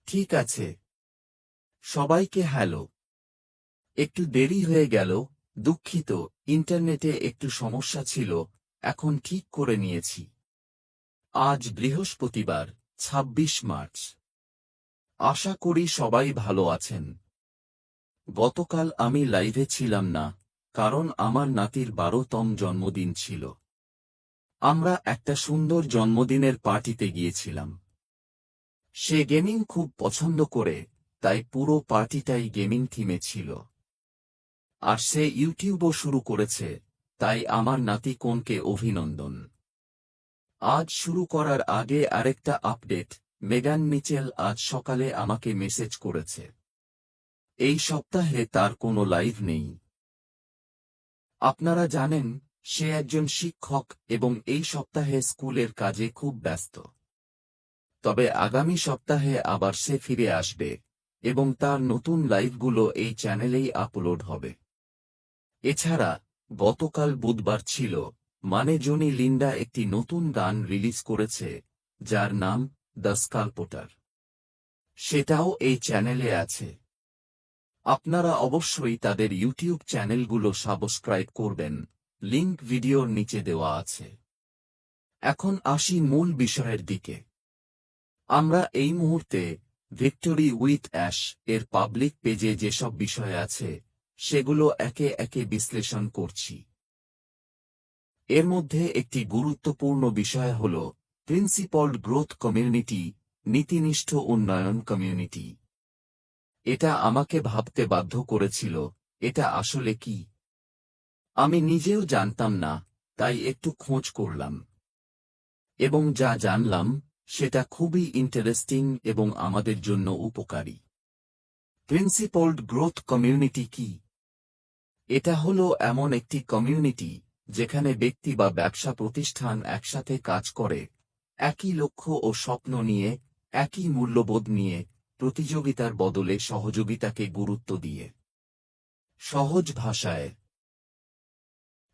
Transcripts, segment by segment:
ঠিক আছে। সবাইকে হ্যালো। একটু দেরি হয়ে গেল, দুঃখিত, ইন্টারনেটে একটু সমস্যা ছিল, এখন ঠিক করে নিয়েছি। আজ বৃহস্পতিবার, ২৬ মার্চ। আশা করি সবাই ভালো আছেন। গতকাল আমি লাইভে ছিলাম না, কারণ আমার নাতির ১২তম জন্মদিন ছিল। আমরা একটা সুন্দর জন্মদিনের পার্টিতে গিয়েছিলাম। সে গেমিং খুব পছন্দ করে, তাই পুরো পার্টিটাই গেমিং থিমে ছিল। আর সে ইউটিউবও শুরু করেছে, তাই আমার নাতি কোনকে অভিনন্দন। আজ শুরু করার আগে আরেকটা আপডেট, মেগান মিচেল আজ সকালে আমাকে মেসেজ করেছে। এই সপ্তাহে তার কোনো লাইভ নেই। আপনারা জানেন, সে একজন শিক্ষক এবং এই সপ্তাহে স্কুলের কাজে খুব ব্যস্ত। তবে আগামী সপ্তাহে আবার সে ফিরে আসবে, এবং তার নতুন লাইভগুলো এই চ্যানেলেই আপলোড হবে। এছাড়া গতকাল বুধবার ছিল, মানে জনি লিন্ডা একটি নতুন গান রিলিজ করেছে, যার নাম দ্য স্কালপটার। সেটাও এই চ্যানেলে আছে। আপনারা অবশ্যই তাদের ইউটিউব চ্যানেলগুলো সাবস্ক্রাইব করবেন, লিংক ভিডিওর নিচে দেওয়া আছে। এখন আসি মূল বিষয়ের দিকে। আমরা এই মুহূর্তে ভিক্টোরি উইথ অ্যাশ এর পাবলিক পেজে যেসব বিষয় আছে, সেগুলো একে একে বিশ্লেষণ করছি। এর মধ্যে একটি গুরুত্বপূর্ণ বিষয় হল প্রিন্সিপলড গ্রোথ কমিউনিটি, নীতিনিষ্ঠ উন্নয়ন কমিউনিটি। এটা আমাকে ভাবতে বাধ্য করেছিল, এটা আসলে কি। আমি নিজেও জানতাম না, তাই একটু খোঁজ করলাম। এবং যা জানলাম, সেটা খুবই ইন্টারেস্টিং এবং আমাদের জন্য উপকারী। প্রিন্সিপলড গ্রোথ কমিউনিটি কি? এটা হলো এমন একটি কমিউনিটি, যেখানে ব্যক্তি বা ব্যবসা প্রতিষ্ঠান একসাথে কাজ করে, একই লক্ষ্য ও স্বপ্ন নিয়ে, একই মূল্যবোধ নিয়ে, প্রতিযোগিতার বদলে সহযোগিতাকে গুরুত্ব দিয়ে। সহজ ভাষায়,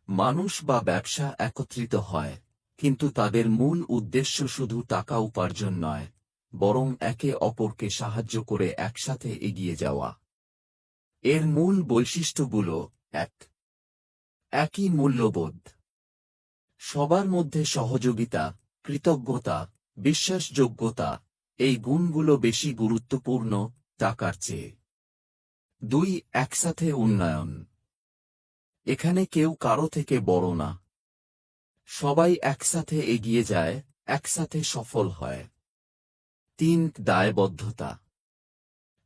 মানুষ বা ব্যবসা একত্রিত হয়, কিন্তু তাদের মূল উদ্দেশ্য শুধু টাকা উপার্জন নয়, বরং একে অপরকে সাহায্য করে একসাথে এগিয়ে যাওয়া। এর মূল বৈশিষ্ট্যগুলো: ১. একই মূল্যবোধ। সবার মধ্যে সহযোগিতা, কৃতজ্ঞতা, বিশ্বাসযোগ্যতা, এই গুণগুলো বেশি গুরুত্বপূর্ণ টাকার চেয়ে। ২. একসাথে উন্নয়ন। এখানে কেউ কারো থেকে বড় না। সবাই একসাথে এগিয়ে যায়, একসাথে সফল হয়। ৩. দায়বদ্ধতা।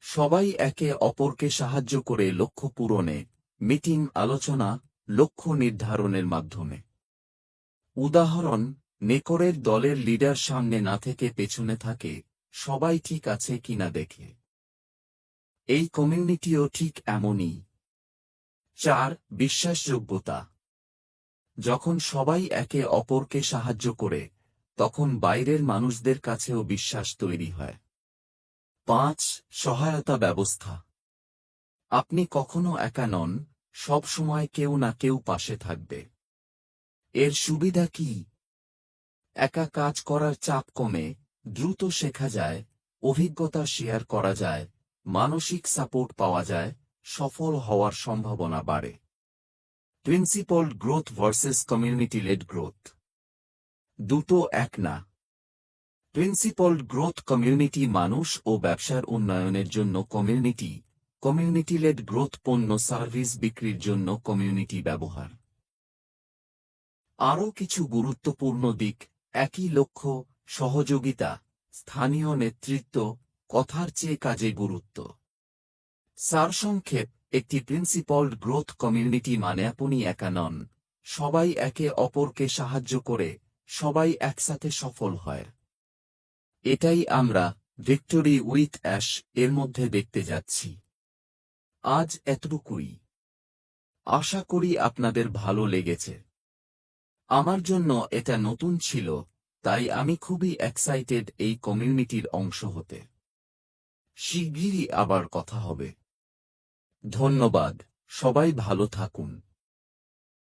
সবাই একে অপরকে সাহায্য করে লক্ষ্য পূরণে, মিটিং, আলোচনা, লক্ষ্য নির্ধারণের মাধ্যমে। উদাহরণ: নেকড়ের দলের লিডার সামনে না থেকে পেছনে থাকে, সবাই ঠিক আছে কিনা দেখে। এই কমিউনিটিও ঠিক এমনই। ৪. বিশ্বাসযোগ্যতা। যখন সবাই একে অপরকে সাহায্য করে, তখন বাইরের মানুষদের কাছেও বিশ্বাস তৈরি হয়। ৫. সহায়তা ব্যবস্থা। আপনি কখনো একা নন, সব সময় কেউ না কেউ পাশে থাকবে। এর সুবিধা কি? একা কাজ করার চাপ কমে, দ্রুত শেখা যায়, অভিজ্ঞতা শেয়ার করা যায়, মানসিক সাপোর্ট পাওয়া যায়, সফল হওয়ার সম্ভাবনা বাড়ে। Principled growth versus community led growth. দুটো এক না। প্রিন্সিপলড গ্রোথ কমিউনিটি মানুষ ও ব্যবসার উন্নয়নের জন্য কমিউনিটি, কমিউনিটি লেড গ্রোথ পণ্য সার্ভিস বিক্রির জন্য কমিউনিটি ব্যবহার। আরও কিছু গুরুত্বপূর্ণ দিক: একই লক্ষ্য, সহযোগিতা, স্থানীয় নেতৃত্ব, কথার চেয়ে কাজে গুরুত্ব। সারসংক্ষেপ: একটি প্রিন্সিপলড গ্রোথ কমিউনিটি মানে আপনি একা নন, সবাই একে অপরকে সাহায্য করে, সবাই একসাথে সফল হয়। এটাই আমরা ভিক্টোরি উইথ অ্যাশ এর মধ্যে দেখতে যাচ্ছি। আজ এতটুকুই। আশা করি আপনাদের ভালো লেগেছে। আমার জন্য এটা নতুন ছিল, তাই আমি খুবই এক্সাইটেড এই কমিউনিটির অংশ হতে। শিগগিরই আবার কথা হবে। ধন্যবাদ, সবাই ভালো থাকুন।